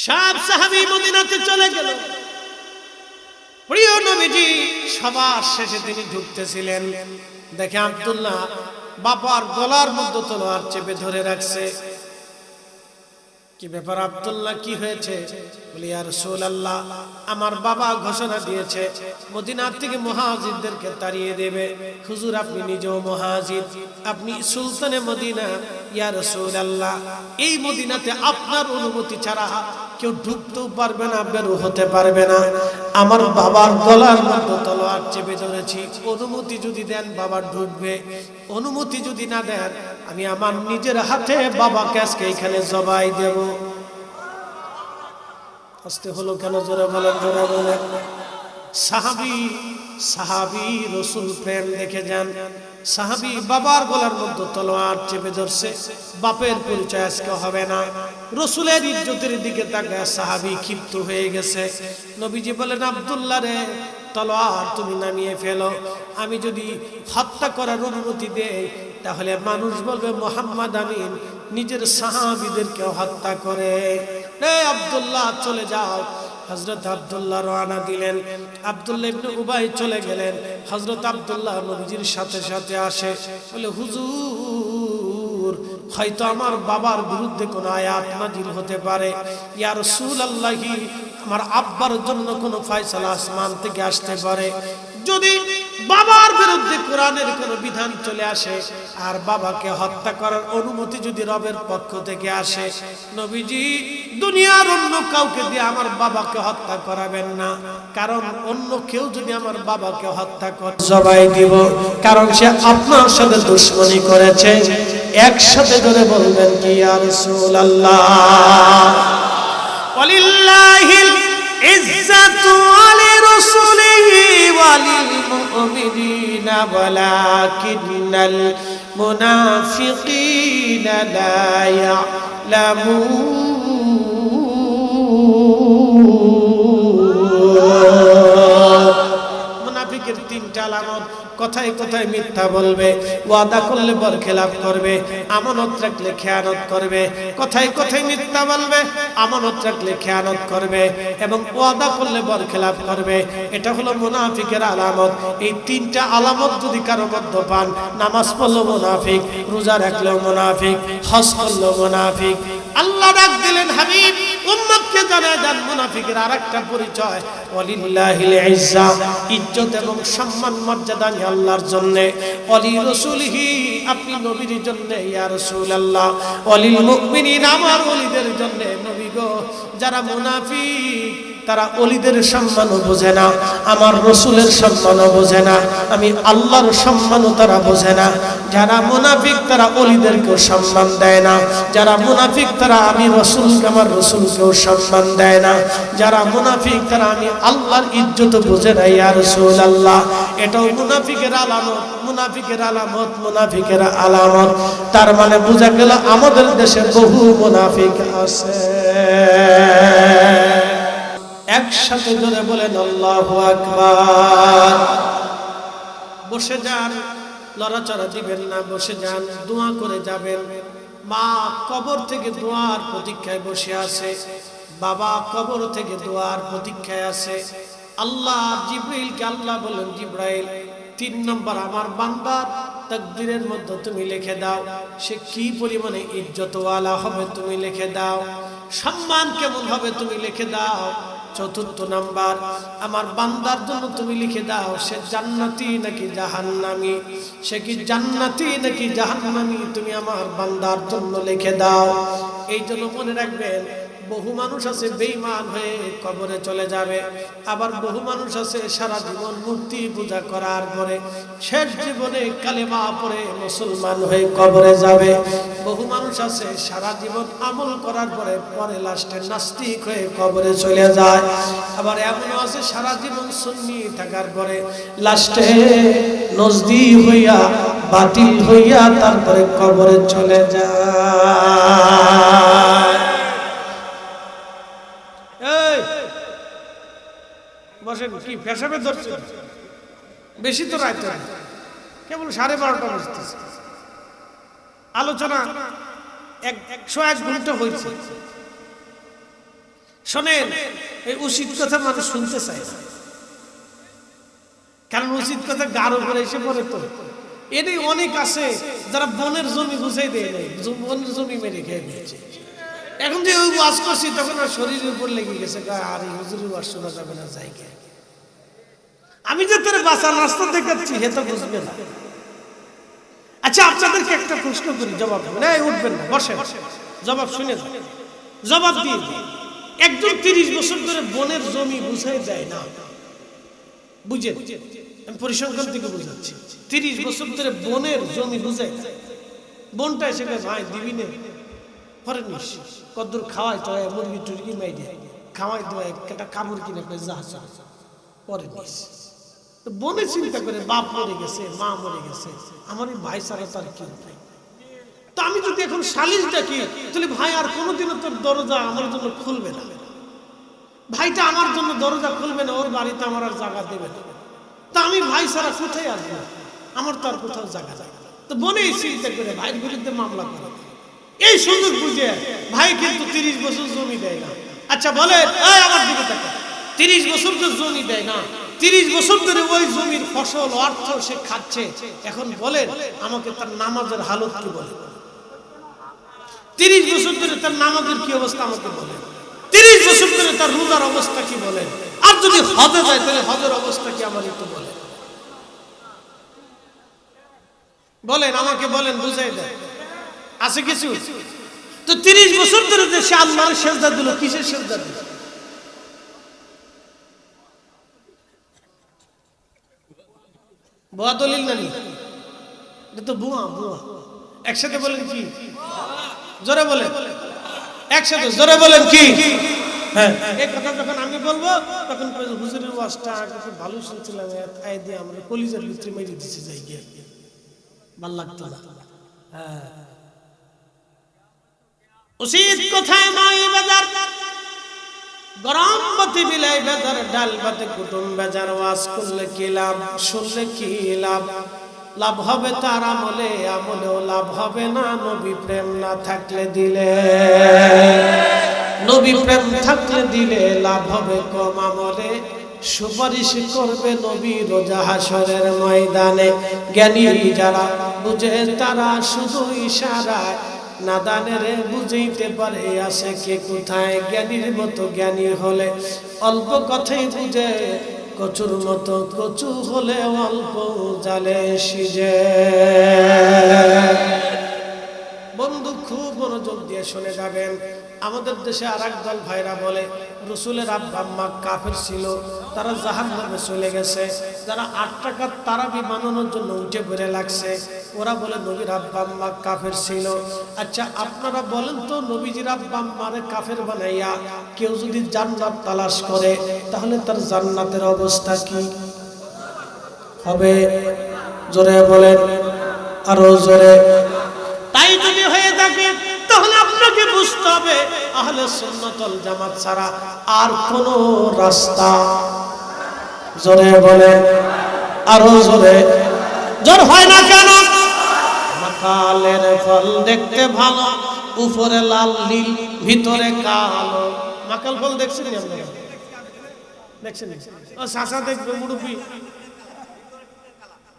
সব সাহাবী মদিনাতে চলে গেল। প্রিয় নবীজি সবার শেষে তিনি ঢুকতেছিলেন, দেখে আব্দুল্লাহ বাবার গলার মধ্যে তলোয়ার চেপে ধরে রাখছে। কি ব্যাপার আব্দুল্লাহ, কি হয়েছে? বলি ইয়া রাসূলুল্লাহ, আমার বাবা ঘোষণা দিয়েছে মদিনার থেকে মুহাজিরদেরকে তাড়িয়ে দেবে। হুজুর আপনি নিজেও মুহাজির, আপনি সুলতানে মদিনা। ইয়া রাসূলুল্লাহ, এই মদিনাতে আপনার অনুমতি ছাড়া কেউ ঢুকতেও পারবে না, বেরো হতে পারবে না। আমার বাবার গলার মধ্যে তলোয়ার চেপে ধরেছি, অনুমতি যদি দেন বাবা ঢুকবে, অনুমতি যদি না দেন আমি আমার নিজের হাতে বাবাকে আজকে এখানে জবাই দেব। আস্তে হলো কেন? জোরে বলেন, জোরে বলেন। সাহাবী রাসূল প্রেম দেখে যান। সাহাবী বাবার গলার মধ্যে তলোয়ার চেপে ধরছে, বাপের পরিচয় আজকে হবে না। রাসূলের ইজ্জতের দিকে তাকায় সাহাবী ক্ষিপ্ত হয়ে গেছে। নবীজি বলেন, আব্দুল্লাহ রে, তলোয়ার তুমি নামিয়ে ফেলো। আমি যদি হত্যা করার অনুমতি দেই তাহলে মানুষ বলবে মুহাম্মদ আমিন নিজের সাহাবীদেরকে হত্যা করে। রে আব্দুল্লাহ চলে যাও। হযরত আব্দুল্লাহ রওনা দিলেন। আব্দুল্লাহ ইবনে উবাই চলে গেলেন। হযরত আব্দুল্লাহ নবীজির সাথে সাথে আসে, বলে হুজুর হয়তো আমার বাবার বিরুদ্ধে কোন আয়াত নাযিল হতে পারে। ইয়া রাসূলুল্লাহ, আমার আব্বার জন্য কোন ফয়সালা আসমান থেকে আসতে পারে। যদি বাবার বিরুদ্ধে কোরআনের কোন বিধান চলে আসে আর বাবাকে হত্যা করার অনুমতি যদি রবের পক্ষ থেকে আসে, নবীজি দুনিয়ার অন্য কাউকে দিয়ে আমার বাবাকে হত্যা করাবেন না। কারণ অন্য কেউ যদি আমার বাবাকে হত্যা করে জবাই দিব, কারণ সে আপনার সাথে দুশমনি করেছে। একসাথে ধরে বলবেন কি ইয়া রাসূলুল্লাহ। ওয়ালিল্লাহিল ইজ্জাতু ওয়ালি রাসূলিহি ওয়ালিল মুমিনিনা ওয়ালাকিন্নাল মুনাফিকিনা লা ইয়ালামুন। মুনাফিকের তিনটা আলামত: কথায় কথায় মিথ্যা বলবে, ওয়াদা করলে বরখেলাপ করবে, আমানত রাখলে খেয়ানত করবে। কথায় কথায় মিথ্যা বলবে, আমানত রাখলে খেয়ানত করবে এবং ওয়াদা করলে বরখেলাপ করবে। এটা হলো মুনাফিকের আলামত। এই তিনটা আলামত যদি কারো মধ্যে পান, নামাজ পড়লো মুনাফিক, রোজা রাখলেও মুনাফিক, হজ করলেও মুনাফিক। আল্লাহ ডাক দিলেন, হাবিব উম্মতকে জানায় দেন মুনাফিকের আরেকটা পরিচয়, ওয়ালিল্লাহিল ইজ্জা, ইজ্জত এবং সম্মান মর্যাদা আল্লাহর জন্য, ওয়ালি রাসূলিহি, আপনি নবীর জন্য, ইয়া রাসূলুল্লাহ, ওয়ালিল মুমিনিন, আমার ওলিদের জন্য। নবী গো, যারা মুনাফিক তারা ওলিদের সম্মানও বোঝে না, আমার রাসূলের সম্মানও বোঝে না, আমি আল্লাহর সম্মানও তারা বোঝে না। যারা মুনাফিক তারা ওলিদেরকেও সম্মান দেয় না। যারা মুনাফিক তারা আমি রাসূলকে, আমার রাসূলকেও সম্মান দেয় না। যারা মুনাফিক তারা আমি আল্লাহর ইজ্জত বোঝে না। ইয়া রাসূলুল্লাহ, এটাও মুনাফিকের আলামত, মুনাফিকের আলামত, মুনাফিকের আলামত। তার মানে বোঝা গেল আমাদের দেশে বহু মুনাফিক আছে। একসাথে ধরে বলেন আল্লাহু আকবার। বসে যান, লড়াচড়া দিবেন না, বসে যান, দোয়া করে যাবেন। মা কবর থেকে দোয়ার প্রতীক্ষায় বসে আছে, বাবা কবর থেকে দোয়ার প্রতীক্ষায় আছে। আল্লাহ জিবরাইলকে আল্লাহ বলেন, জিবরাইল 3 নম্বর আমার বান্দার তাকদীরের মধ্যে তুমি লিখে দাও, সে কি পরিমাণে ইজ্জতওয়ালা হবে তুমি লিখে দাও, সম্মান কেমন হবে তুমি লিখে দাও। 4 নাম্বার আমার বান্দার জন্য তুমি লিখে দাও, সে জান্নাতি নাকি জাহান্নামী, সে কি জান্নাতি নাকি জাহান্নামী, তুমি আমার বান্দার জন্য লিখে দাও। এই জন্য মনে রাখবেন, বহু মানুষ আছে বেঈমান হয়ে কবরে চলে যাবে, আবার বহু মানুষ আছে সারা জীবন মূর্তি পূজা করার পরে শেষ জীবনে কালেমা পড়ে মুসলমান হয়ে কবরে যাবে। বহু মানুষ আছে সারা জীবন আমল করার পরে পরে লাস্টে নাস্তিক হয়ে কবরে চলে যায়। আবার এমনও আছে সারা জীবন সুন্নি থাকার পরে লাস্টে নজদি হইয়া বাতিল হইয়া তারপরে কবরে চলে যায়। বসেন, কি পেশাবে ধরছে? বেশি তো রাত কেবল 12:30 বাজতেছে। আলোচনা 101 ঘন্টা হয়েছে। শোনেন, এই উচিত কথা মানুষ শুনতে চায় না, কারণ উচিত কথা গাঢ় করে এসে পড়ে। তো এটাই অনেক আছে যারা বনের জমি বুঝাই দেয় নাই, বনের জমি মেরে খেয়ে দিয়েছে। এখন যে ওই ওয়াজ করছি তখন আর শরীরের উপর লেগে গেছে, আর এই হুজুরের ওয়াজ শোনা যাবে না জায়গা। আমি যে তোর বাঁচার রাস্তা দেখাচ্ছি হে তো বুঝবে না। আচ্ছা, আপনাদেরকে একটা প্রশ্ন করি, জবাব দেবেন। এই উঠবেন না, বসেন, জবাব শুনে যান, জবাব দিয়ে দিন। একজন 30 বছর ধরে বনের জমি বুঝাই যায় না, বুঝেন, আমি পরিসংখ্যান থেকে বুঝাচ্ছি। 30 বছর ধরে বনের জমি বুঝাই, বনটা এসে ভাই দিবি নে পরে নিস, কদ্দুর খাওয়াই তো মুরগি টুরগি মাইরে খাওয়াই তো একটা কাপড় কিনে যা পরে নিস। বনে চিন্তা করে বাপ মরে গেছে, মা মরে গেছে, আমার এই ভাই ছাড়া তার কেউ নাই। তো আমি যদি এখন সালিশ ডাকি, তাহলে ভাই আর কোনোদিনও তোর দরজা আমার জন্য খুলবে না, ভাইটা আমার জন্য দরজা খুলবে না, ওর বাড়িতে আমার আর জায়গা দেবে না। তা আমি ভাই ছাড়া কোথায় আসবো, আমার তো আর কোথাও জায়গা যায়। তো বনে চিন্তা করে ভাইয়ের বিরুদ্ধে মামলা করে, এই সুযোগ বুঝে ভাই কিন্তু 30 বছর জমি দেয় না। আচ্ছা বলেন, আমার দিকে তাকা, 30 বছর তো জমি দেয় না, 30 বছর ধরে ওই জমির ফসল অর্থ সে খাচ্ছে। এখন বলেন আমাকে তার নামাজের হালত কি বলে? 30 বছর ধরে তার নামাজের কি অবস্থা আমাকে বলে? 30 বছর ধরে তার রোজার অবস্থা কি বলে? আর যদি হজে যায় তাহলে হজের অবস্থা কি আমার একটু বলে? বলেন আমাকে, বলেন, বুঝাই দেয় আছে কিছু? তো 30 বছর ধরে যে সে আল্লাহর সেজদা দিল, কিসের সেজদা দিল? বুয়া দলিল নানি, এটা তো বুয়া। বুয়া একসাথে বলেন কি? জোরে বলেন, একসাথে জোরে বলেন কি? হ্যাঁ, এই কথা যখন আমি বলবো তখন হুজুরের ওয়াজটা খুব ভালো শুনছিলাম, আয় দিয়ে আমরা কলিজার ভিতরে মেরে দিচ্ছে যাই গিয়ে, ভাল লাগতো না। হ্যাঁ, উচিত কোথায় নয় বাজার, গরম বাতি বিলাই বাজার, ডাল বাতে কুটুম বাজার। ওয়াজ করলে কি লাভ, শুনলে কি লাভ? লাভ হবে তার আমলে, আমলেও লাভ হবে না নবী প্রেম না থাকলে দিলে। নবী প্রেম থাকলে দিলে লাভ হবে কম, আমলে সুপারিশ করবে নবী রোজা হাসরের ময়দানে। জ্ঞানী যারা বুঝে তারা শুধু ইশারায়, নাদানের বুঝাইতে পারে আছে কে কোথায়। জ্ঞানীর মতো জ্ঞানী হলে অল্প কথাই বুঝে, কচুর মতো কচু হলে অল্প জালে সিজে। বন্ধু খুব মনোযোগ দিয়ে শুনে যাবেন। আমাদের দেশে আর এক দল ভাইরা বলে রসুলের আব্বা আম্মা কাফের ছিল, তারা জাহান্নামে চলে গেছে। যারা 8 টাকার তারাবি বানানোর জন্য উঠে পড়ে লাগছে, ওরা বলে নবীর আব্বা আম্মা কাফের ছিল। আচ্ছা আপনারা বলেন তো, নবীজির আব্বা আম্মারে কাফের বানাইয়া কেউ যদি জান্নাত তালাশ করে, তাহলে তার জান্নাতের অবস্থা কি হবে? জোরে বলেন, আরো জোরে। তাই যদি হয়ে থাকে তাহলে আপনাকে বুঝতে হবে আহলে সুন্নাত ওয়াল জামাত ছাড়া আর কোন রাস্তা। জোরে বলেন, আরো জোরে। জোর হয় না কেন? মাকালের ফল দেখতে ভালো, উপরে লাল নীল ভিতরে কালো। মাকাল ফল দেখছেন আপনারা? দেখছেন? ও চাচা দেখবে মুরব্বি,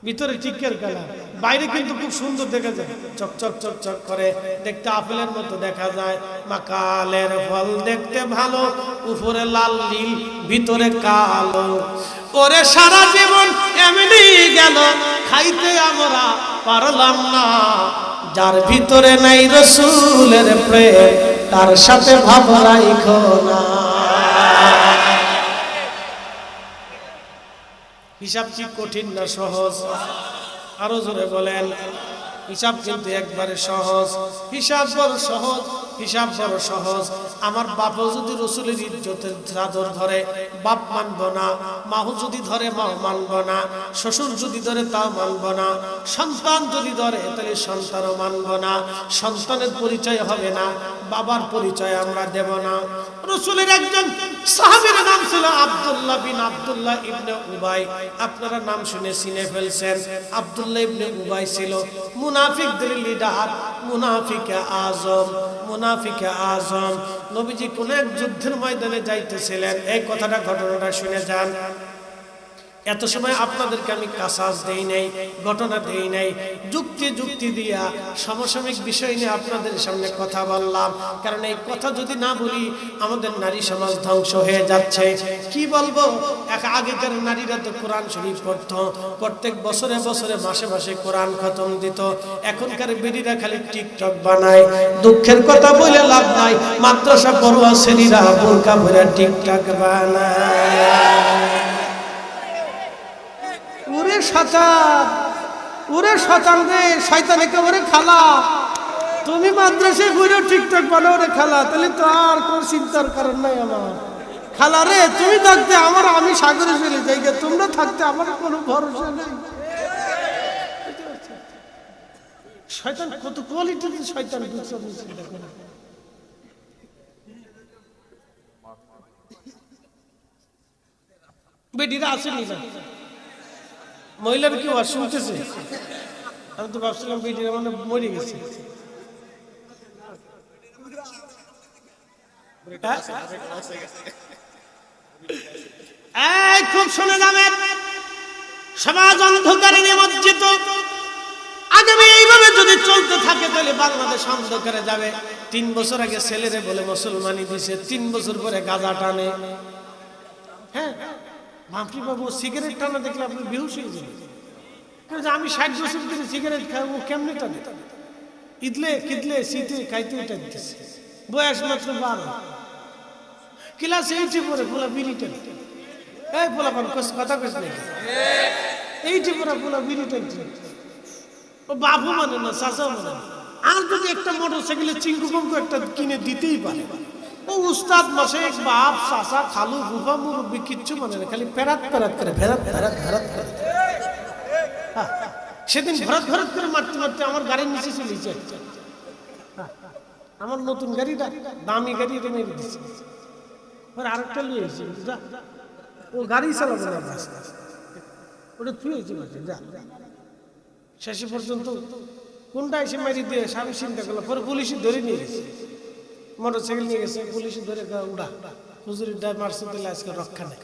ভিতরে টিকের কালার, বাইরে কিন্তু খুব সুন্দর দেখা যায়, চকচক চকচক করে, দেখতে আপেলের মতো দেখা যায়। মাকালের ফল দেখতে ভালো, উপরে লাল নীল ভিতরে কালো। ওরে সারা জীবন এমনি গেল, খাইতে আমরা পারলাম না। যার ভিতরে নাই রাসূলের প্রেম, তার সাথে ভাব রাখো না। হিসাব কি কঠিন না সহজ? আরো জোরে বলেন। হিসাব কিন্তু একবারে সহজ, হিসাব বড় সহজ, হিসাব বড় সহজ। আমার বাপও যদি রসুলের ইজ্জতের চাদর ধরে বাপ মানব না, মাও যদি ধরে মাও মানব না, শ্বশুর যদি ধরে তাও মানব না, সন্তান যদি ধরে তাহলে সন্তানও মানব না। সন্তানের পরিচয় হবে না, বাবার পরিচয় আমরা দেব না। রসুলের একজন সাহাবীর নাম ছিল আব্দুল্লাহ বিন আব্দুল্লাহ ইবনে উবাই। আপনারা নাম শুনে চিনে ফেলছেন। আব্দুল্লাহ ইবনে উবাই ছিল মুনাফিকদের লিডার, মুনাফিকে আজম, মুনাফিকে আজম। নবীজি কোন এক যুদ্ধের ময়দানে যাইতেছিলেন, এই ঘটনাটা শুনে যান। এত সময় আপনাদেরকে আমি কাসাস দেই নাই, ঘটনা দেই নাই, যুক্তি দিয়া সমসাময়িক বিষয় নিয়ে আপনাদের সামনে কথা বললাম। কারণ এই কথা যদি না বলি আমাদের নারী সমাজ ধ্বংস হয়ে যাচ্ছে। কি বলবো, আগেকার নারীরা তো কোরআন শরীফ পড়তো, প্রত্যেক বছরে মাসে কোরআন খতম দিত। এখনকার বেরিরা খালি টিকটক বানায়। দুঃখের কথা বলে লাভ নাই, মাদ্রাসা পড়ুয়া ছেলেরা বোরকা পরে টিকটক বানায়। ওরে শয়তান রে, শয়তান একেবারে খালা। তুমি মাদ্রাসায় ঘুরে টিকটক বানাও রে খালা, তাহলে তো আর কোনো চিন্তার কারণ নাই আমার। খালা রে, তুমি থাকতে আমার, আমি সাগরে চলে যাই, তোমরা থাকতে আমার কোনো ভরসা নেই। শয়তান কত কোয়ালিটির শয়তান, চিন্তা করে। বেটিরা আসেনি না, মহিলার কি আওয়াজ শুনতেছে? আমি তো ভাবছিলাম বেটিরা মানে মরে গেছে। খুব শুনে যাবেন, সমাজ অন্ধকারে নিমজ্জিত। আগামী এইভাবে যদি চলতে থাকে তাহলে বাংলাদেশ অন্ধকারে যাবে। 3 বছর আগে ছেলেরে বলে মুসলমানি দিছে, 3 বছর পরে গাঁজা টানে। হ্যাঁ মাফি বাবু, সিগারেট টানা দেখলে আপনি বেহুশ হয়ে যাবেন। আমি 60 বছর ধরে সিগারেট খাই, ও কেমনে টানে? কিদলে শীতে খাইতে টানতেছে, বয়স মাত্র 12। ক্লাস 8 পরে পোলা বিড়ি টানে। এই পোলা কথা কইস নাকি? 8 পরে পোলা বিড়ি টানছে। ও বাবু মানে না, চাচা মানে। আর যদি একটা মোটরসাইকেলের চিঙ্কু কঙ্কু একটা কিনে দিতেই পারে, ও উস্তাদ মাসেক বাপ চাচা খালু বুফা মুরব্বী কিচ্ছু মানে না, খালি ফেরাত করে ফেরাত। সেদিন ভরত করে মারতে আমার গাড়ির নিচে চলে যাচ্ছে। আমার নতুন গাড়িটা দামি গাড়ি মেরে দিচ্ছে। আরেকটা লিয়ে এসে ও গাড়ি চালাবে না, ওটা থুয়েছি মাঝে যা। শেষে পর্যন্ত কোনটা এসে মেরে দিয়ে আমি চিন্তা করলাম, পরে পুলিশে ধরে নিয়ে গেছে। মোটরসাইকেল নিয়ে গেছে, পুলিশে ধরে উড়া হুজুরের ড্রাইভ মারছে, দিলে আজকে রক্ষা নেই।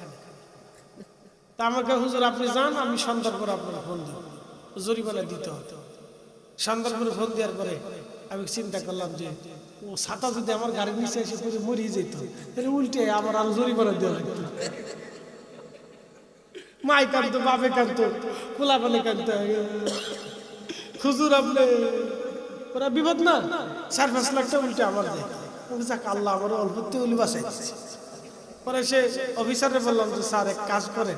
তা আমাকে হুজুর আপনি যান, আমি সন্ধ্যার পরে আপনার ফোন দিব, জরিমানা দিতে হতো। সন্ধ্যার পরে ফোন দেওয়ার পরে আমি চিন্তা করলাম যে ও ছাতা যদি আমার গাড়ির নিচে এসে পরে মরিয়ে যেত, তাহলে উল্টে আমার আরো জরিমানা দেওয়া লাগতো। মাই কাঁদতো, বাপে কাঁদতো, খোলা পালে কাঁদতো। হুজুর আপনি ওরা বিপদ না, 4-5 লাখ টাকা উল্টে আমার দেয়। যাক আল্লাহ আমার অল্পতে উলি বাঁচাই দিচ্ছে। পরে সে অফিসারে বললাম যে স্যার এক কাজ করে,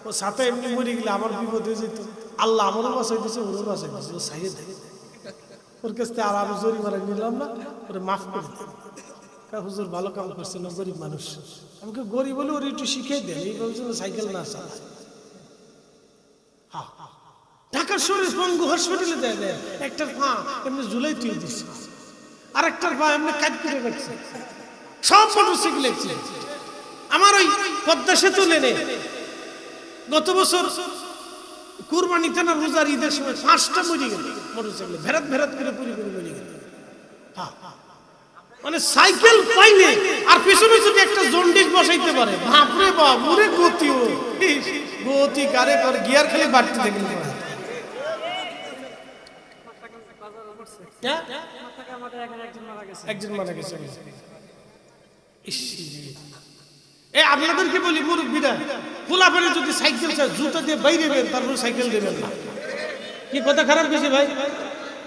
ও সাথে এমনি মরে গেলে আমার বিপদ হয়ে যেত, আল্লাহ আমারও বাঁচাই দিচ্ছে, ওরও বাঁচাই দিচ্ছে, ও সাইয়ে দেয়। ওর কাছ থেকে আর আমি জরিমানা নিলাম না, ওরে মাফ করে দিই। হুজুর ভালো কাম করছে না, গরিব মানুষ। আমাকে গরিব বলে ওর একটু শিখিয়ে দেন, এইভাবে যেন সাইকেল না চালায়। ঢাকার শহরে পঙ্গু হসপিটালে দেয় একটার পা এমনি ঝুলাই তুই দিচ্ছে, আর একটার পা এমনি কাজ করে রাখছে। সব মোটরসাইকেল এক্সিডেন্ট। আমার ওই পদ্মা সেতু লেনে গত বছর কুরবানিতে না রোজার ঈদের সময় 5টা মরে গেল মোটরসাইকেল, ভেরাত করে পুরি মরে গেল। মানে সাইকেল পাইলে আর পিছনে যদি একটা জন্ডিস বসাইতে পারে, বাপরে বাপ, ওরে গতি কারে কর, গিয়ার খালি বাড়তে দেখলে একজন মারা গেছে। আপনাদেরকে বলি মুরব্বীরা, পোলাপানে যদি সাইকেল চায় জুতা দিয়ে বাইরে বের, তারপর সাইকেল দেবেন না। কি কথা খারাপ গেছে ভাই?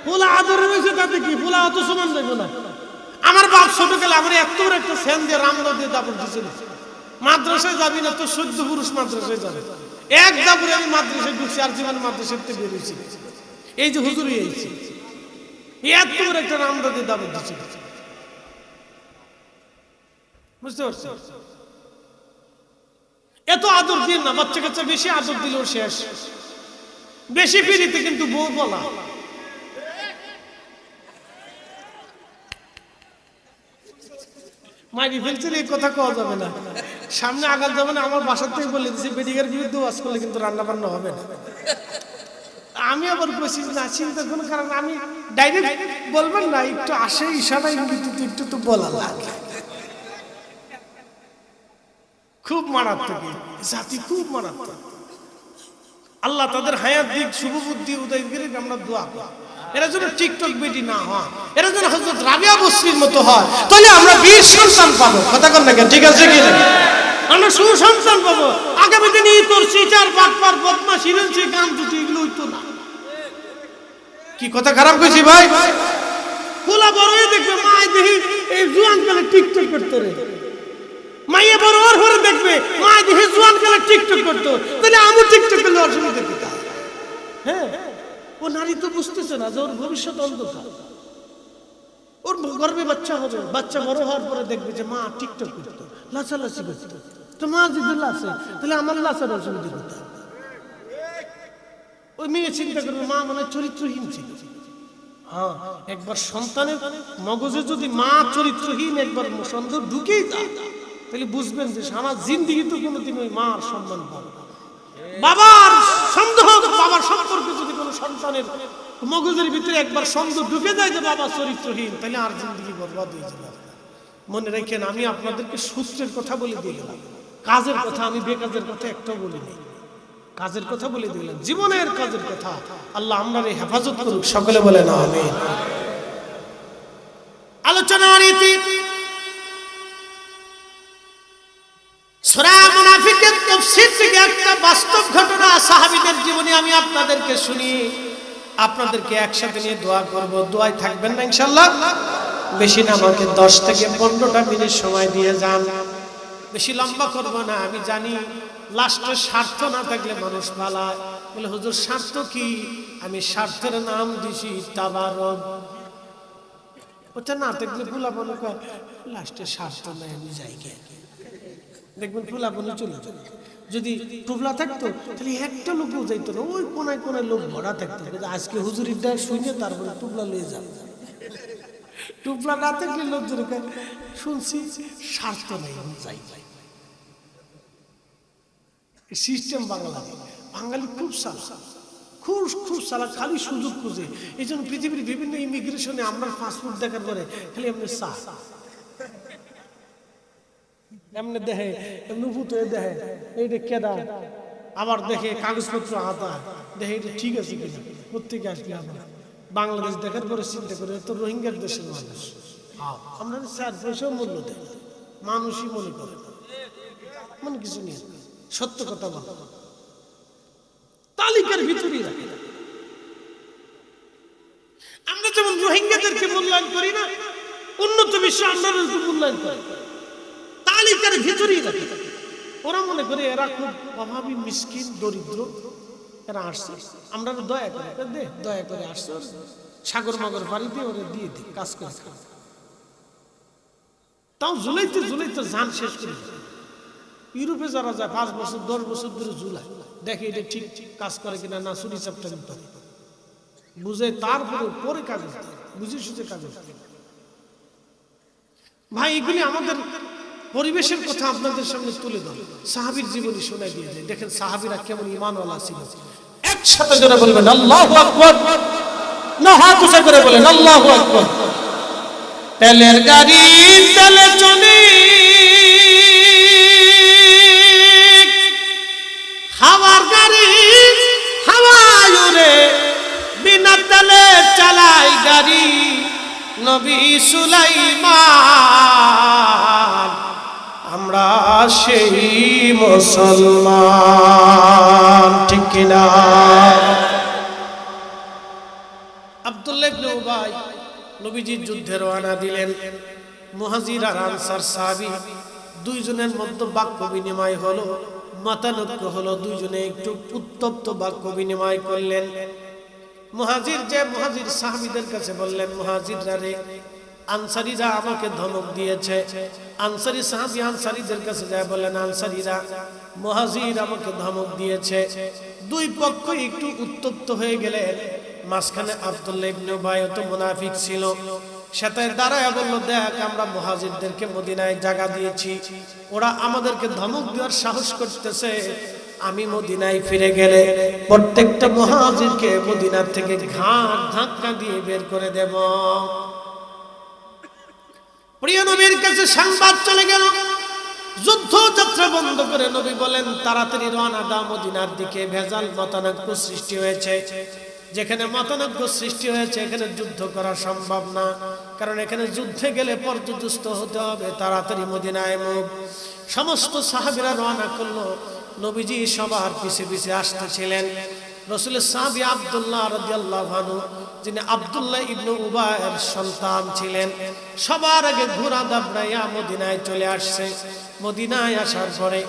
পোলা আদর রয়েছে তাতে কি, পোলা অত সমান দেখবো না। আমার বাপ ছোট গেলে আমার এত একটা ফ্যান দিয়ে রামদা দিয়ে দাপড় দিয়েছিল, মাদ্রাসায় যাবি না তো 14 পুরুষ মাদ্রাসায় যাবে। এক দাপড়ে আমি মাদ্রাসায় ঢুকছি, আর জীবন মাদ্রাসার থেকে বেরিয়েছি। এই যে হুজুর হয়েছে, এত বড় একটা রামদা দিয়ে দাপড় দিয়েছিল, বুঝতে পারছো? এত আদর দিন না, বাচ্চা কাচ্চা বেশি আদর দিলেও শেষ। বেশি পিড়িতে কিন্তু বউ বলা। মাইরি ফেলছিল, এই কথা কওয়া যাবে না, সামনে আগাল যাবে না। আমার বাসার থেকে বলে দিচ্ছে বেডিগার বিরুদ্ধে ওয়াজ করলে কিন্তু রান্না বান্না হবে না। আমি আবার বসি না, চিন্তা কোনো কারণ আমি ডাইরেক্ট বলবেন না, একটু আসে ইশারা ইঙ্গিতে একটু তো বলা লাগে। খুব মারাত্মক জাতি, খুব মারাত্মক। আল্লাহ তাদের হায়াত দিক, শুভ বুদ্ধি উদয় করে আমরা দোয়া করি। এরা যেন টিকটক বেটি না হয়, এরা যেন হযরত রাবিয়া বসরির মতো হয়, তাহলে আমরা বীর সন্তান পাবো। কথা কন না কেন? ঠিক আছে কি না? আমরা সুসন্তান পাবো। আগামী দিনে তোর সিচার বাটপার বদমাশ হিরেন্সি গান দুটি এগুলো হইতো না। কি কথা খারাপ কইছি ভাই? ফুলা বড় হয়ে দেখবে মাই দেখি এই জুয়ান কালে টিকটক করতে রে, মাইয়া বড় ওর ঘরে দেখবে মাই দেখি জুয়ান কালে টিকটক করতো, তাহলে আমি টিকটক করলে অসুবিধা কি? হ্যাঁ, ও নারী তো বুঝতেছে না যে ওর ভবিষ্যৎ অন্ধকার। ওর গর্ভে বাচ্চা হবে, বাচ্চা বড় হওয়ার পরে দেখবে যে মা টিকটক করতো, লাচালাচি করতো, তো মা যদি লাচে তাহলে আমার লাচার অসুবিধা করতে। ওই মেয়ে চিন্তা করবে মা মানে চরিত্রহীন ছিল। হ্যাঁ, একবার সন্তানের মগজে যদি মা চরিত্রহীন একবার সন্দেহ ঢুকেই যায়, তাহলে বুঝবেন যে সারা জিন্দেগি তো কোনোদিন ওই মার সম্মান পাবে। বাবার সন্দেহ, বাবার সম্পর্কে যদি কোনো সন্তানের মগজের ভিতরে একবার সন্দেহ ঢুকে যায় যে বাবা চরিত্রহীন, তাহলে আর জিন্দেগি বরবাদ হয়ে যাবে। মনে রাখেন, আমি আপনাদেরকে সূত্রের কথা বলে দিয়ে গেলাম, কাজের কথা আমি বেকাজের কথা একটাও বলিনি। কাজের কথা বলে দিলাম, জীবনের কাজের কথা। আল্লাহ আমরারে হেফাজত করুক, সকলে বলেন আমিন। আলোচনার ইতি সূরা মুনাফিকের তাফসীর থেকে একটা বাস্তব ঘটনা সাহাবীদের জীবনে আমি আপনাদেরকে শুনি, আপনাদেরকে একসাথে নিয়ে দোয়া করব। দোয়ায় থাকবেন না ইনশাআল্লাহ? বেশি না, আমাকে 10 থেকে 15টা মিনিট সময় দিয়ে যান, বেশি লম্বা করব না। আমি জানি লাস্টে স্বার্থ না থাকলে মানুষ পালায়, বলে হুজুর স্বার্থ কি? আমি স্বার্থের নাম দিছি তাবারক। ওটা না থাকলে ফুলা বলে লাস্টে স্বার্থ নাই, আমি যাই গে। দেখবেন ফুলা বলে চলে যাবে। যদি টুবলা থাকতো তাহলে একটা লোকও যাইতো না, ওই কোনায় কোনায় লোক ভরা থাকতো। আজকে হুজুরির ডাক শুনে তারপরে টুবলা লয়ে যাবে। টুবলা না থাকলে লোকজন শুনছি স্বার্থ নাই, যাই যাই। সিস্টেম বাঙালি খুব সালা, খুব সালা, খালি সুযোগ খুঁজে। এই জন্য পৃথিবীর বিভিন্ন ইমিগ্রেশনে আমরা পাসপোর্ট দেখার পরে খালি এমনি এমনি দেখে, এমনি ভূত হয়ে দেখে এইটা কেদা, আবার দেখে কাগজপত্র হাতা, দেখে এটা ঠিক আছে কিনা, প্রত্যেকে আসলে আবার বাংলাদেশ দেখার পরে চিন্তা করে তো রোহিঙ্গার দেশের মানুষ। আমরা 4 পয়সাও মূল্য দেয়, মানুষই মনে করে মনে কিছু নেই। সত্য কথা বলা তালিকার ভিতরেই রাখে। আমরা যেমন রোহিঙ্গাদেরকে মূল্যায়ন করি না, উন্নত বিশ্ব আমরা মূল্যায়ন করি, তালিকার ভিতরেই রাখে। ওরা মনে করে এরা খুব অভাবী, মিসকিন, দরিদ্র, এরা আসছে, আমরা দয়া করে দয়া করে আসছে, সাগর মাগর বাড়ি দিয়ে ওরা দিয়ে দিই, কাজ করে। তাও জুলাইতে জুলাইতে জান শেষ করে। ইউরোপে যারা যায় 5 বছর 10 বছর ধরে জুলাই দেখে এটা ঠিক কাজ করে কিনা, না চুরি চাপটা নিতে বুঝে, তারপরে পরে কাজ বুঝে সুঝে কাজ। ভাই এগুলি আমাদের পরিবেশের কথা আপনাদের সামনে তুলে ধরে সাহাবীর জীবনী শোনাই দিয়ে যায়। দেখেন সাহাবীরা কেমন ঈমানওয়ালা ছিল। একসাথে জোরে বলবেন আল্লাহু আকবার, না হাত উঁচা করে বলেন আল্লাহু আকবার। তেলের গাড়ি তেলে চলে, হাওয়ার গাড়ি হাওয়ায় উড়ে, বিনা তেলে চালায় গাড়ি নবী সুলাইমান। আমরা সেই মুসলমান, ঠিক কিনা? আব্দুল্লাহ ইবনে উবাই নবীজির যুদ্ধে রওনা দিলেন। মুহাজির আর আনসার সাহাবী দুইজনের মধ্যে বাক্য বিনিময় হলো, মতানৈক্য হলো, দুইজনে একটু উত্তপ্ত বাক্য বিনিময় করলেন। মুহাজির সাহাবীদের কাছে বললেন, মুহাজিররা রে, আনসারীরা আমাকে ধমক দিয়েছে। আনসারী সাহাবী আনসারীদের কাছে যায় বলেন, আনসারীরা মুহাজির আমাকে ধমক দিয়েছে। দুই পক্ষ একটু উত্তপ্ত হয়ে গেলেন। মাঝখানে আব্দুল্লাহ ইবনে উবাই তো মুনাফিক ছিল, সাথে দাঁড়ায় বলল, দেখ আমরা মুহাজিরদেরকে মদিনায় জায়গা দিয়েছি, ওরা আমাদেরকে ধমক দেওয়ার সাহস করতেছে, আমি মদিনায় ফিরে গেলে প্রত্যেকটা মুহাজিরকে মদিনা থেকে ঘাট ধাক্কা দিয়ে বের করে দেব। প্রিয় নবীর কাছে সংবাদ চলে গেল, যুদ্ধ যাত্রা বন্ধ করে নবী বলেন তাড়াতাড়ি রওনা দাও মদিনার দিকে। ভেজাল মতানৈক্য সৃষ্টি হয়েছে, যেখানে মতানৈক্য সৃষ্টি হয়েছে এখানে যুদ্ধ করা সম্ভব না, কারণ এখানে যুদ্ধে গেলে পর্যদুস্ত হতে হবে। তাড়াতাড়ি মদিনায় মুভ। সমস্ত সাহাবীরা রওনা করলো। নবীজি সবার পিছে পিছে আসতেছিলেন। রাসূলের সাহাবী আব্দুল্লাহ রাদিয়াল্লাহু আনহু, যিনি আব্দুল্লাহ ইবনে উবায়ের সন্তান ছিলেন, সবার আগে ঘোড়া দাবড়াইয়া মদিনায় চলে আসছে। মদিনায় আসার পরে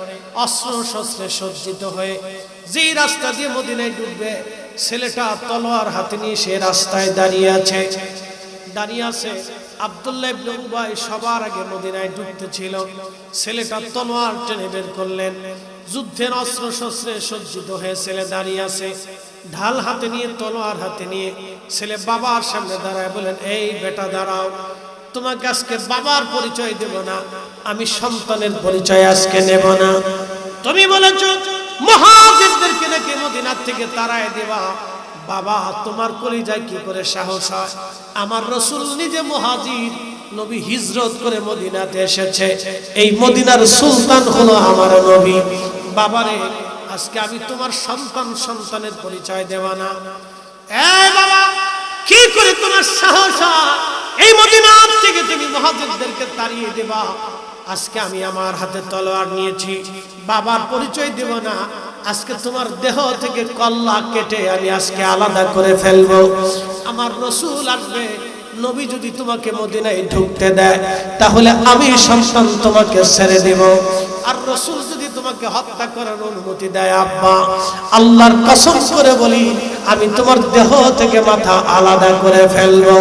অস্ত্র শস্ত্রে সজ্জিত হয়ে যেই রাস্তা দিয়ে মদিনায় ঢুকবে, ছেলেটা তলোয়ার হাতে নিয়ে সে রাস্তায় দাঁড়িয়ে আছে। আব্দুল্লাহ ইবনে উবাই সবার আগে মদিনায় ঢুকতেছিল। ছেলেটা তলোয়ার টেনে বের করলেন। যুদ্ধের অস্ত্র শস্ত্রে সজ্জিত হয়ে ছেলে দাঁড়িয়ে আছে, ঢাল হাতে নিয়ে তলোয়ার হাতে নিয়ে। ছেলে বাবার সামনে দাঁড়ায় বলেন, এই বেটা দাঁড়াও, তোমাকে আজকে বাবার পরিচয় দেব না, আমি সন্তানের পরিচয় আজকে নেব না। তুমি বলেছো মুহাজিরদেরকে নাকি মদিনার থেকে তাড়ায় দেবা। বাবা, তোমার কলিজায় কি করে সাহস হয়? আমার রাসূল নিজে মুহাজির, নবী হিজরত করে মদিনাতে এসেছে। এই মদিনার সুলতান হলো আমার নবী। বাবারে, আজকে আমি তোমার সন্তানের পরিচয় দেব না। এই বাবা, কি করে তোমার সাহস হয় এই মদিনার থেকে তুমি মুহাজিরদেরকে তাড়িয়ে দেবা? আজকে আমি আমার হাতে তলোয়ার নিয়েছি, বাবার পরিচয় দেব না। আজকে তোমার দেহ থেকে কল্লা কেটে আমি আজকে আলাদা করে ফেলবো। আমার রাসূল আসবে, নবী যদি তোমাকে মদিনায় ঢুকতে দেয় তাহলে আমি সন্তান তোমাকে ছেড়ে দেব। আর রাসূল যদি তোমাকে হত্যা করার অনুমতি দেয়, আব্বা আল্লাহর কসম করে বলি আমি তোমার দেহ থেকে মাথা আলাদা করে ফেলবো।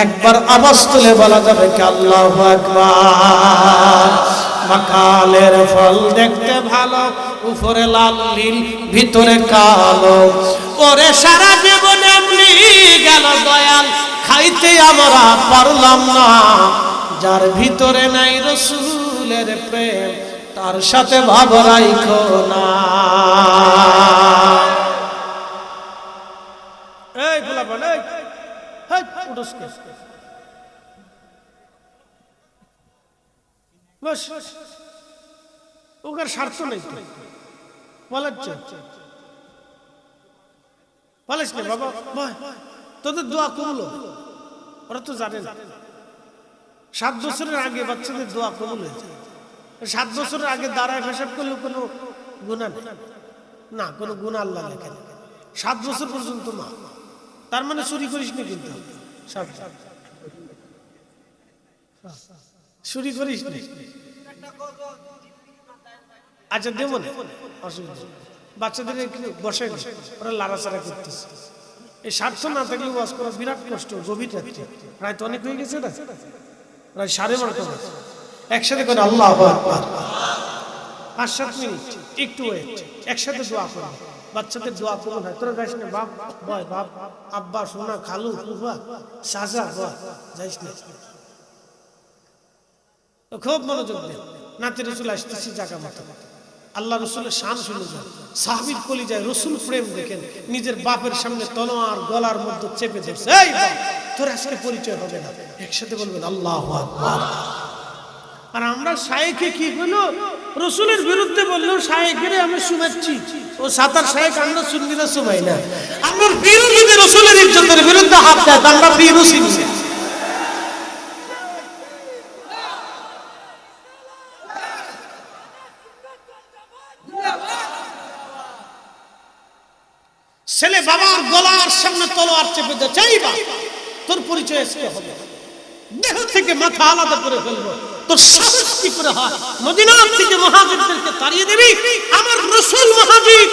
একবার আওয়াজ তুলে বলা যাবে কি আল্লাহু আকবার। মাকালের ফল দেখতে ভালো, উপরে লাল নীল ভিতরে কালো, ওরে সারা জীবন এমনি গেল দয়াল, খাইতে আমরা পারলাম না। যার ভিতরে নাই রাসূলের প্রেম তার সাথে ভাব রাখো না। এই গোলা বলে হেই উঠোসকে বস, ওর স্বার্থ নেই তো বলাচ্ছে বলিস না বাবা, তোদের দোয়া কবুল, ওরা তো জানে না। 7 বছরের আগে বাচ্চাদের দোয়া কবুল হয়েছে। 7 বছরের আগে দাঁড়ায় হিসাব করলে কোনো গুনাহ নেই না, কোনো গুনাহ আল্লাহ লেখেন। 7 বছর পর্যন্ত মা, তার মানে চুরি করিস না, কিন্তু চুরি করিস না। আচ্ছা দেব না, অসুবিধা। বাচ্চাদের বসে ওরা লাড়াচাড়া করতেছে। এই স্বার্থ না থাকলে ওয়াজ করা বিরাট কষ্ট। গভীর রাত্রে প্রায় তো অনেক হয়ে গেছে না, প্রায় 12:30 একসাথে করে আল্লাহু আকবার 5-7 মিনিট একটু ওয়েট, একসাথে দোয়া করো। বাচ্চাদের দোয়া কবুল হয়। তোরা যাইস না বাপ, বয় বাপ, আব্বা, সোনা, খালু, ফুফা, সাজা, বয় যাইস না। খুব মনোযোগ দেন। নাতি রাসূল আসতেছি জায়গা মতো। আল্লাহ রাসূলের শান শুনে যান। সাহাবীর কলিজায় রাসূল প্রেম দেখেন। নিজের বাপের সামনে তলোয়ার গলার মধ্যে চেপে ধরছে। এই বাপ, তোর আজকে পরিচয় হবে না। একসাথে বলবেন আল্লাহু আকবার। আর আমরা শায়েখে কি হলো, রাসূলের বিরুদ্ধে বললেও শায়েখের আমরা শুনাচ্ছি। ও সাতার শায়েখ আমরা সুন্নিরা শুনাই না। আমরা বিরোধী রাসূলের ইজ্জতের বিরুদ্ধে হাত দেয়, আমরা বিরোধী না। ছেলে বাবার গলার সামনে তলোয়ার চেপে দেয়, চাইবা তোর পরিচয় আজকে হবে, দেহ থেকে মাথা আলাদা করে ফেলবো। তোর সাহস কি করে হয় মদিনা থেকে মুহাজিরদেরকে তাড়িয়ে দিবি? আমার রাসূল মুহাজির।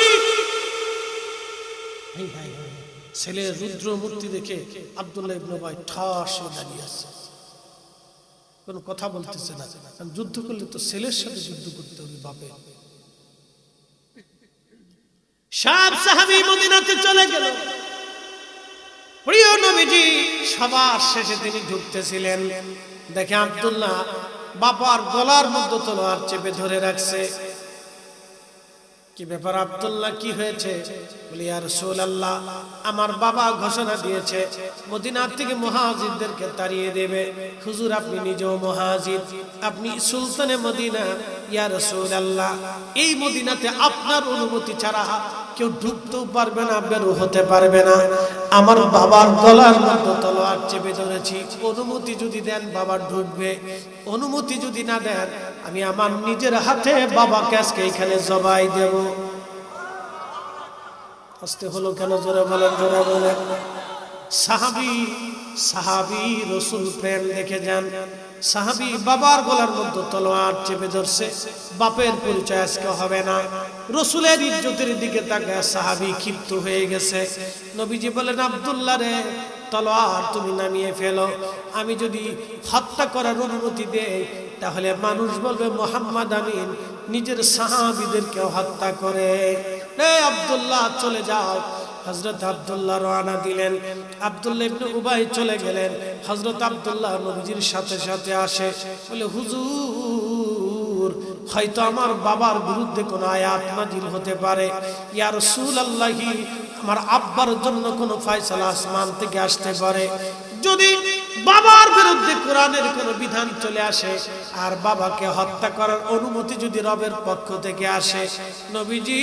ছেলে রুদ্র মূর্তি দেখে আব্দুল্লাহ ইবনে উবাই ঠাস হয়ে দাঁড়িয়ে আছে, কোনো কথা বলতেছে না। যুদ্ধ করলে তো ছেলের সাথে যুদ্ধ করতে হবে বাপে। সব সাহাবী মদিনাতে চলে গেল। প্রিয় নবীজি সবার শেষে তিনি ঢুকতেছিলেন, দেখে আব্দুল্লাহ বাবার গলার মধ্যে তলোয়ার চেপে ধরে রাখছে। কি ব্যাপার আব্দুল্লাহ, কি হয়েছে? বলি ইয়া রাসূলুল্লাহ, আমার বাবা ঘোষণা দিয়েছে মদিনা থেকে মুহাজিরদেরকে তাড়িয়ে দেবে। হুজুর আপনি নিজেও মুহাজির, আপনি সুলতানে মদিনা। ইয়া রাসূলুল্লাহ, এই মদিনাতে আপনার অনুমতি ছাড়া কেউ ঢুকতেও পারবে না, বের হতে পারবে না। আমার বাবার গলার মধ্যে তলোয়ার চেপে ধরেছি, অনুমতি যদি দেন বাবা ঢুকবে, অনুমতি যদি না দেন আমি আমার নিজের হাতে বাবাকে আজকে এখানে জবাই দেব। আসতে হলো কেন? জোরে বলেন, জোরে বলেন। সাহাবী রাসূল প্রেম দেখে যান। সাহাবী বাবার গলার মধ্যে তলোয়ার চেপে ধরছে, বাপের পরিচয় আজকে হবে না। রাসূলের ইজ্জতের দিকে তাকায় সাহাবী ক্ষিপ্ত হয়ে গেছে। নবীজি বলেন, আব্দুল্লাহ রে, তলোয়ার তুমি নামিয়ে ফেলো। আমি যদি হত্যা করার অনুমতি দেই তাহলে মানুষ বলবে মুহাম্মদ আমিন নিজের সাহাবীদেরকে হত্যা করে। রে আব্দুল্লাহ চলে যাও। হযরত আব্দুল্লাহ রওনা দিলেন। আব্দুল্লাহ ইবনে উবাই চলে গেলেন। হযরত আব্দুল্লাহ নবীজির সাথে সাথে আসে, বলে হুজুর হয়তো আমার বাবার বিরুদ্ধে কোনো আয়াত নাযিল হতে পারে। ইয়া রাসূলুল্লাহ, আমার আব্বার জন্য কোনো ফয়সালা আসমান থেকে আসতে পারে। যদি বাবার বিরুদ্ধে কোরআনের কোনো বিধান চলে আসে আর বাবাকে হত্যা করার অনুমতি যদি রবের পক্ষ থেকে আসে, নবীজি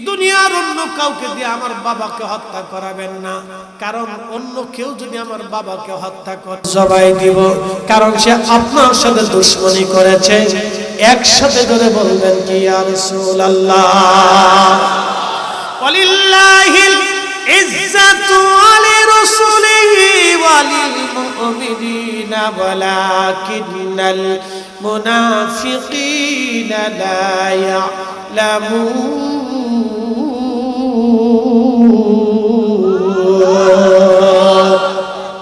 দুনিয়ার অন্য কাউকে দিয়ে আমার বাবাকে হত্যা করাবেন না। কারণ অন্য কেউ যদি আমার বাবাকে হত্যা করে জবাই দিব, কারণ সে আপনার সাথে দুশমনি করেছে। একসাথে ধরে বলবেন কি ইয়া রাসূলুল্লাহ। ওয়ালিল্লাহিল ইজ্জাতু ওয়ালিরাসূলিহি ওয়ালিল মুমিনিনা ওয়ালাকিন্নাল মুনাফিকিনা লা ইয়ালামুন।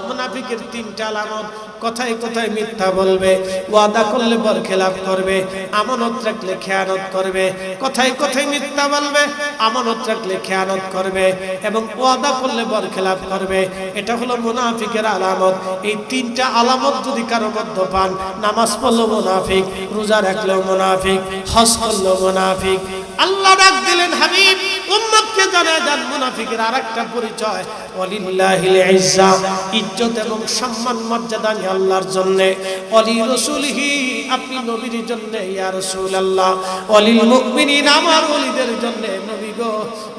মুনাফিকের তিনটা আলামত: কথায় কথায় মিথ্যা বলবে, ওয়াদা করলে বরখেলাপ করবে, আমানত রাখলে খেয়ানত করবে। কথায় কথায় মিথ্যা বলবে, আমানত রাখলে খেয়ানত করবে এবং ওয়াদা করলে বরখেলাপ করবে। এটা হলো মুনাফিকের আলামত। এই তিনটা আলামত যদি কারো মধ্যে পান, নামাজ পড়লেও মুনাফিক, রোজা রাখলেও মুনাফিক, হজ করলেও মুনাফিক। আল্লাহ ডাক দিলেন, হাবিব উম্মতকে জানায় দেন মুনাফিকের আরেকটা পরিচয়, ওয়ালিল্লাহিল ইজ্জা, ইজ্জত এবং সম্মান মর্যাদা আল্লাহর জন্য, ওয়ালি রাসূলিহি, আপনি নবীর জন্য, ইয়া রাসূলুল্লাহ, ওয়ালিল মুমিনিন, আমার ওলিদের জন্য। নবী গো,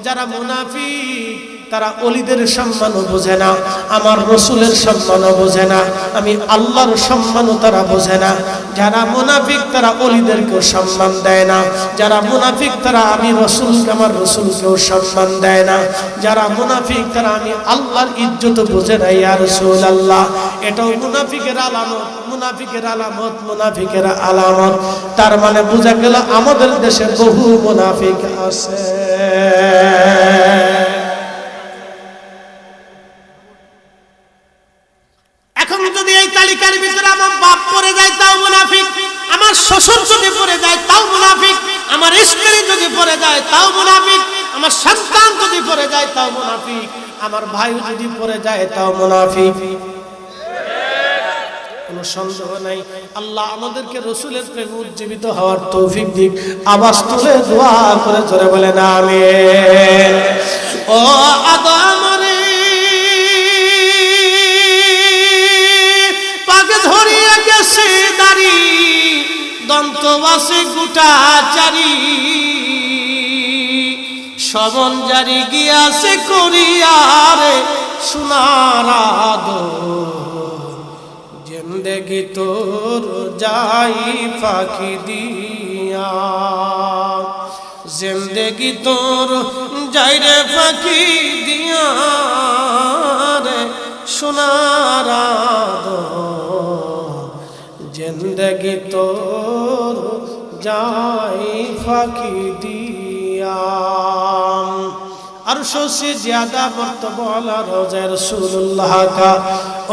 যারা মুনাফিক তারা ওলিদের সম্মানও বোঝে না, আমার রাসূলের সম্মানও বোঝে না, আমি আল্লাহর সম্মানও তারা বোঝে না। যারা মুনাফিক তারা ওলিদেরকেও সম্মান দেয় না। যারা মুনাফিক তারা আমি রাসূলকে, আমার রাসূলকেও সম্মান দেয় না। যারা মুনাফিক তারা আমি আল্লাহর ইজ্জত বোঝে না। ইয়া রাসূলুল্লাহ, এটাও মুনাফিকের আলামত, মুনাফিকের আলামত, মুনাফিকের আলামত। তার মানে বোঝা গেল আমাদের দেশে বহু মুনাফিক আছে। এখন যদি এই তালিকার ভিতরে আমার বাপ পড়ে যায় তাও মুনাফিক, আমার শ্বশুর যদি পড়ে যায় তাও মুনাফিক, আমার স্ত্রী যদি পড়ে যায় তাও মুনাফিক, আমার সন্তান যদি পড়ে যায় তাও মুনাফিক, আমার ভাই যদি পড়ে যায় তাও মুনাফিক। কোনো সন্দেহ নাই। আল্লাহ আমাদেরকে রাসূলের প্রেমে উজ্জীবিত হওয়ার তৌফিক দিক। আওয়াজ তুলে দোয়া করে জোরে বলেন আমিন। ও আদম রে, পাকে ধরিয়া গেছে দাড়ি, দন্ত আছে গোটা চারি, শবন জারি গিয়াছে করিয়ারে সোনার আদর, জিন্দেগি তোর যাই ফাঁকি দিয়া, জিন্দেগি তোর যাই রে ফাঁকি দিয়া রে সোনার আদর, জিন্দেগি তোর যাই ফাঁকি দিয়া। अरशों से ज्यादा मर्तबा वाला रोज़ा रसूलुल्लाह का,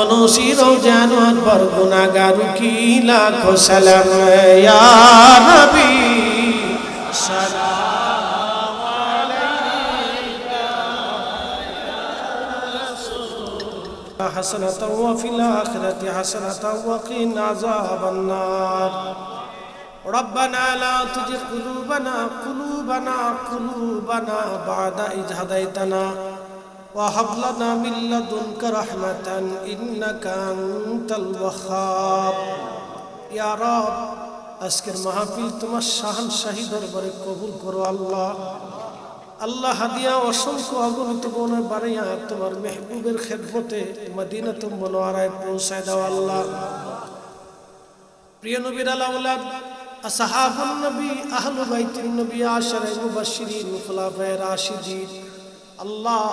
उनसी रोज़ा अनवर पर गुनाहगारों की लाखों सलाम या नबी सलाम अलैका या रसूल हसनतन व फिल आखिरति हसनतन व क़िना अज़ाबन नार ربنا لا تزغ قلوبنا بعد إذ هديتنا وهب لنا من لدنك رحمة إنك أنت الوهاب يا رب আজকের মাহফিল তোমার শাহানশাহী দরবারে কবুল করো আল্লাহ। আল্লাহ হাদিয়া অসংখ্য অগণিত গুনাহ বাড়াইয়া তোমার মেহবুবের খেদমতে মদিনাতুল মুনাওয়ারায় পৌঁছায় দাও আল্লাহ। প্রিয় নবীর আওলাদ আসহাবুন নবী আহলে বাইতুন নবী আশারে মুবাশশিরিন খুলাফায়ে রাশিদিন আল্লাহ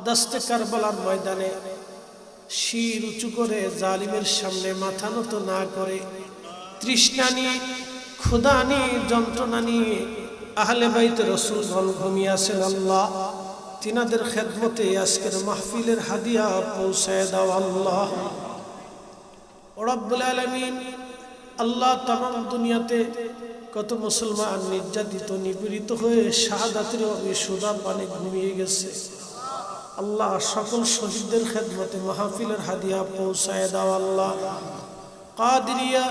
দস্তে কারবালার ময়দানে শির উঁচু করে জালিমের সামনে মাথা নত না করে তৃষ্ণা নিয়ে ক্ষুধা নিয়ে যন্ত্রণা নিয়ে আহলে বাইত রাসূলগণ ঘুমিয়ে আছেন আল্লাহ। তিনাদের খেদমতে আজকের মাহফিলের হাদিয়া পৌঁছায় দাও আল্লাহ। রব্বুল আলামিন আল্লাহ তামাম দুনিয়াতে কত মুসলমান নির্যাতিত নিপীড়িত হয়ে শাহাদাতের সুদা পানে ঘুমিয়ে গেছে আল্লাহ। সকল শহীদদের খেদমতে মাহফিলের হাদিয়া পৌঁছায় দাও আল্লাহ। কাদরিয়া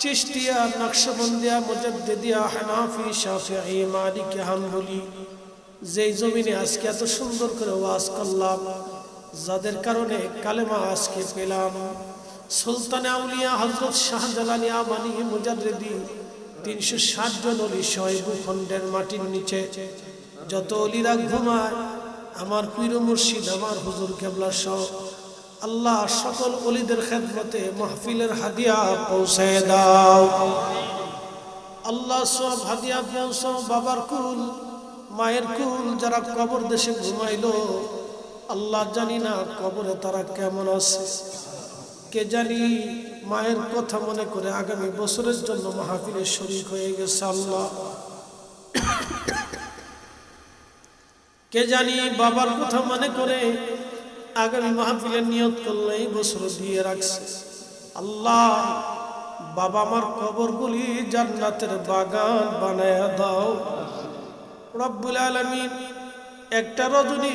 চিশতিয়া নকশবন্দিয়া মুজাদ্দিদিয়া হানাফি শাফিঈ মালিকি হাম্বলি যেই জমিনে আজকে এত সুন্দর করে ওয়াজ করলাম, যাদের কারণে কালেমা আজকে পেলাম, সুলতানে আউলিয়া হযরত শাহজালালী আমানি মুজাদ্দিদি 360 জন ওলি শহীদ ভূখণ্ডের মাটির নিচে যত ওলিরা ঘুমায় আমার পীর মুর্শিদ আমার হুজুর কেবলা সহ আল্লাহ সকল ওলিদের খেদমতে মাহফিলের হাদিয়া পৌঁছায় দাও আল্লাহ। সব হাদিয়া পৌঁছাও বাবার কুল মায়ের কুল যারা কবর দেশে ঘুমাইলো আল্লাহ জানি না কবরে তারা কেমন আছে, কে জানি মায়ের কথা মনে করে আগামী বছরের জন্য মাহফিলে শরীক হয়ে গেছে আল্লাহ। কে জানি বাবার কথা মনে করে আগামী মাহফিলের নিয়ত করলে এই বছর দিয়ে রাখছে আল্লাহ। বাবা মার কবরগুলি জান্নাতের বাগান বানায়া দাও রব্বুল আলামিন। একটা রজনী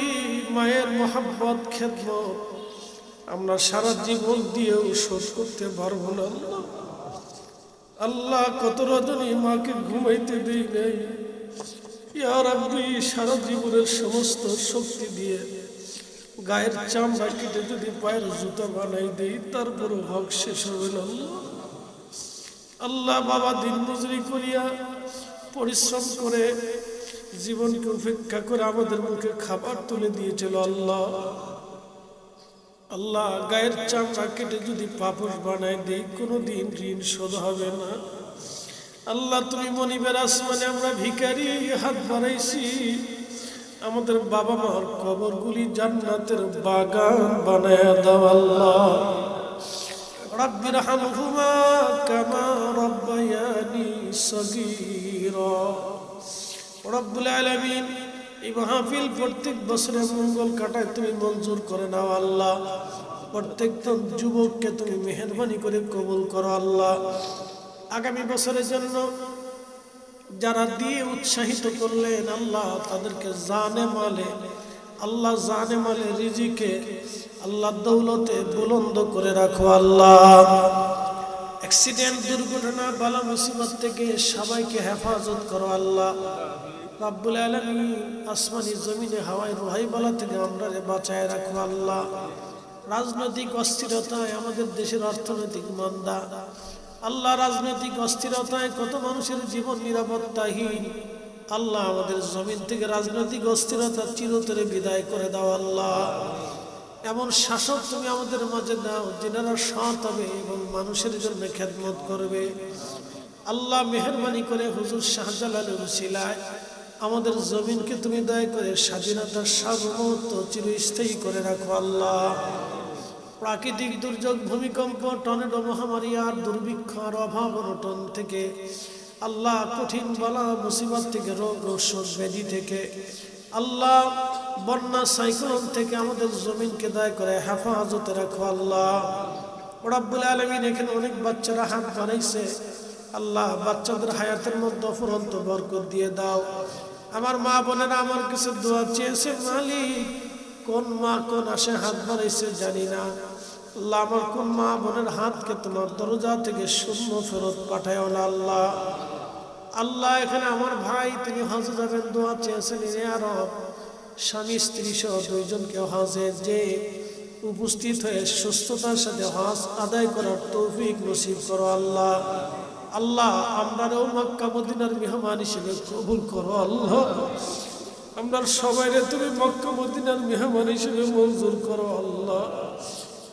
মায়ের মোহাব্বত খেদমত আমরা সারা জীবন দিয়েও শোধ করতে পারবো না আল্লাহ। কত রজনী মাকে ঘুমাইতে দেই নাই ইয়া রাব্বি, সারা জীবনের সমস্ত শক্তি দিয়ে গায়ের চামড়া কেটে যদি পায়ের জুতা বানাই দেই তারপরও হক শেষ হবে না আল্লাহ। বাবা দিন মজুরি করিয়া পরিশ্রম করে জীবনকে উপেক্ষা করে আমাদের মুখে খাবার তুলে দিয়েছিল আল্লাহ। আল্লাহ গায়ের চামড়া কেটে যদি পাপস বানাই দেই কোনোদিন ঋণ শোধ হবে না আল্লাহ। তুমি মনিবের আসমানে আমরা ভিখারি হাত বাড়াইছি, আমাদের বাবা মার কবরগুলি জান্নাতের বাগান বানায়া দাও আল্লাহ। রাব্বির হামহুমা কামা রাব্বায়ানি সগীরা। রব্বুল আলামিন এই মাহফিল প্রত্যেক বছরে মঙ্গল কাটায় তুমি মঞ্জুর করে নাও আল্লাহ। প্রত্যেকজন যুবককে তুমি মেহেরবানি করে কবুল করো আল্লাহ। আগামী বছরের জন্য যারা দিয়ে উৎসাহিত করলেন আল্লাহ তাদেরকে জানে মালে আল্লাহ, জানে মালে রিজিকে আল্লাহ দৌলতে বুলন্দ করে রাখো আল্লাহ। অ্যাক্সিডেন্ট দুর্ঘটনা বালা মুসিবত থেকে সবাইকে হেফাজত করো আল্লাহ। রব্বুল আলামিন আসমানি জমিনে হাওয়ায় রুহাই বালা থেকে আমরা বাঁচায় রাখো আল্লাহ। রাজনৈতিক অস্থিরতায় আমাদের দেশের অর্থনৈতিক মন্দা আল্লাহ, রাজনৈতিক অস্থিরতায় কত মানুষের জীবন নিরাপত্তাহীন আল্লাহ। আমাদের জমিন থেকে রাজনৈতিক অস্থিরতা চিরতরে বিদায় করে দাও আল্লাহ। এমন শাসক তুমি আমাদের মাঝে দাও যিনারা সৎ হবে এবং মানুষের জন্য খেদমত করবে আল্লাহ। মেহেরবানি করে হুজুর শাহজালালের উসিলায় আমাদের জমিনকে তুমি দয়া করে স্বাধীনতার সার্বভৌমত্ব চিরস্থায়ী করে রাখো আল্লাহ। প্রাকৃতিক দুর্যোগ, ভূমিকম্প, টর্নেডো, মহামারী আর দুর্ভিক্ষ আর অভাব অনটন থেকে আল্লাহ, কঠিন বালা মুসিবত থেকে, রোগ রোগ ব্যাধি থেকে আল্লাহ, বন্যা সাইক্লোন থেকে আমাদের জমিনকে দয়া করে হেফাজতে রাখো আল্লাহ। রব্বুল আলামিন এখানে অনেক বাচ্চারা হাত বানাইছে আল্লাহ, বাচ্চাদের হায়াতের মধ্যে অফুরন্ত বরকত দিয়ে দাও। আমার মা বোনেরা আমার কাছে দোয়া চেয়েছে, মালিক কোন মা কোন আশে হাত বানাইছে জানি না, আল্লাহ আমার কোন মা বোনের হাতকে তোমার দরজা থেকে শূন্য ফেরত পাঠায় না আল্লাহ। আল্লাহ এখানে আমার ভাই তিনি হজে যাবেন, দোয়া চেয়েছেন, আরো স্বামী স্ত্রী সহ দুইজনকে হজে যে উপস্থিত হয়ে সুস্থতার সাথে হজ আদায় করার তৌফিক নসিব করো আল্লাহ। আল্লাহ আমরাও মক্কা মদিনার মেহমান হিসেবে কবুল করো আল্লাহ। আমরা সবাইরে তুমি মক্কা মদিনার মেহমান হিসেবে মঞ্জুর করো আল্লাহ।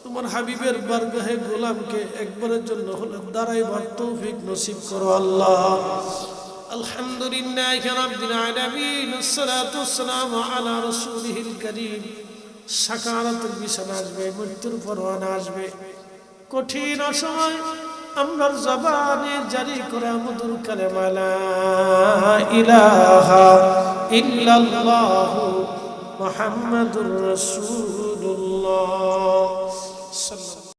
তোমার হাবিবের বারগাহে গোলামকে একবারের জন্য হলে দাঁড়াইবার তৌফিক নসিব করো আল্লাহ। আলহামদুলিল্লাহি রাব্বিল আলামিন, আসসালাতু ওয়াসসালামু আলা রাসূলিহিল কারীম। সাকারাতুল বিছানা আসবে, মৃত্যুর পরওয়ানা আসবে, কঠিন অসময় আমরার জবানে জারি করা মধুর কালেমা লা ইলাহা ইল্লাল্লাহু মুহাম্মাদুর রাসূলুল্লাহ।